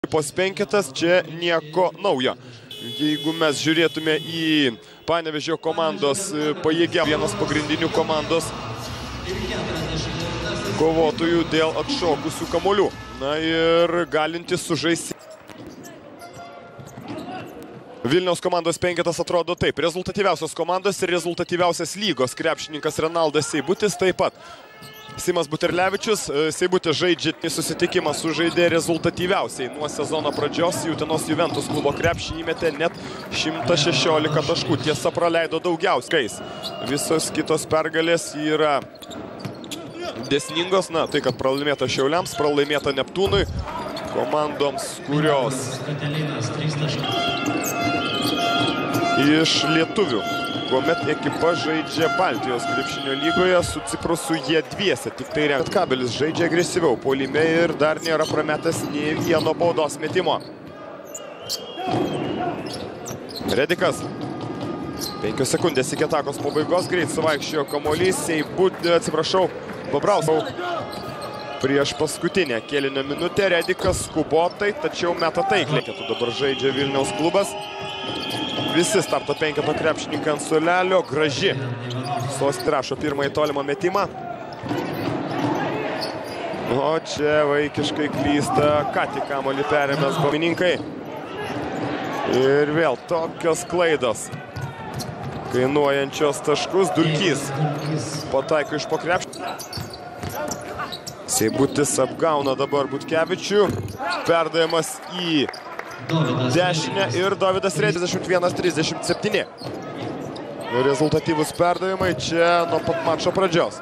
Pos penketas čia nieko naujo. Jeigu mes žiūrėtume į Panevėžio komandos pajėgę, vienas pagrindinių komandos kovotojų dėl atšokusių kamuolių. Na ir galintis sužaisti. Vilniaus komandos penketas atrodo taip. Rezultatyviausios komandos ir rezultatyviausias lygos krepšininkas Renaldas Seibutis taip pat. Simas Buterlevičius, Seibutis žaidžia susitikimą, sužaidė rezultatyviausiai. Nuo sezono pradžios Utenos Juventus klubo krepšį įmetė net 116 taškų. Tiesa, praleido daugiausiai. Visos kitos pergalės yra dėsningos. Na, tai kad pralaimėta Šiauliams, pralaimėta Neptūnui. Komandoms, kurios iš lietuvių, kuomet ekipa žaidžia Baltijos krepšinio lygoje su Ciprosu, jie dviese. Tik tai Kabelis žaidžia agresyviau puolime ir dar nėra prametęs nei vieno baudos metimo. Redikas. 5 sekundės iki atakos pabaigos. Greit suvaikščiojo kamuolys. Babrauskas. Prieš paskutinę kėlinio minutę Redikas skubotai, tačiau meta taikliai. Dabar žaidžia Vilniaus klubas. Visi starto penketo krepšininkai ant suolelio. Graži. Sosti rašo pirmąjį tolimą metimą. O čia vaikiškai klysta. Ką tik kamuolį perėmęs baumininkai. Ir vėl tokios klaidos. Kainuojančios taškus. Dulkys pataiko iš po krepšio. Seibutis apgauna dabar Butkevičių. Perdavimas į dešinę ir Dovydas Redikas 31-37. Rezultatyvus perdavimai čia nuo pat mačo pradžios.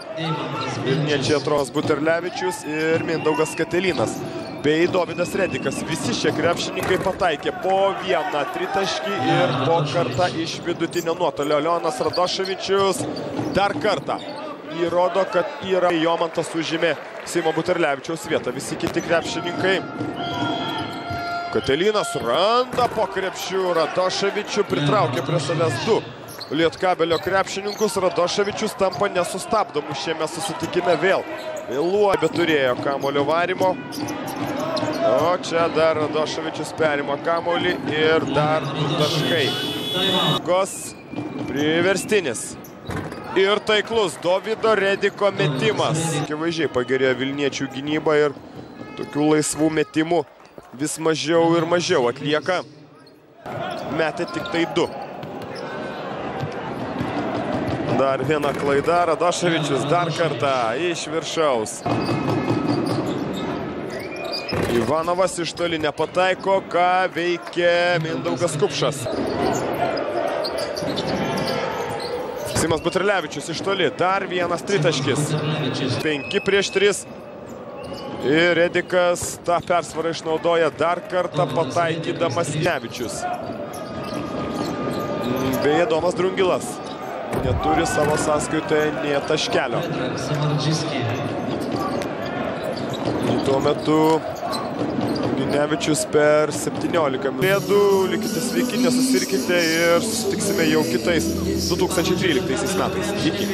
Vilniečiai atrodo Buterlevičius ir Mindaugas Katelinas bei Dovydas Redikas. Visi šie krepšininkai pataikė po vieną tritaškį ir po kartą iš vidutinio nuotolio. Leonas Radoševičius dar kartą įrodo, kad yra Jomantas užėmė Simo Buterlevičiaus vietą. Visi kiti krepšininkai. Katelinas randa po krepšių. Radoševičių pritraukė prie savęs 2 Lietkabelio krepšininkus. Radoševičius tampa nesustabdomu šiame susitikime vėl. Vėluoja, bet turėjo kamuolio varimo. O čia dar Radoševičius perima kamuolį ir dar 2 taškai. Gos priverstinis. Ir taiklus Dovydo Rediko metimas. Akivaizdžiai pagerėjo Vilniečių gynyba ir tokių laisvų metimų vis mažiau ir mažiau atlieka. Metė tik tai 2. Dar viena klaida. Radoševičius dar kartą iš viršaus. Ivanovas iš toli nepataiko. Ką veikia Mindaugas Kupšas. Simas Buterlevičius iš toli. Dar vienas tritaškis. 5-3. Ir Redikas tą persvarą išnaudoja dar kartą pataikydamas Nevičius. Beje, Domas Drungilas neturi savo sąskaitoje nė taškelio. Tuo metu Nevičius per 17 minučių. Likite sveiki, nesusirkite ir susitiksime jau kitais 2013 metais. Iki.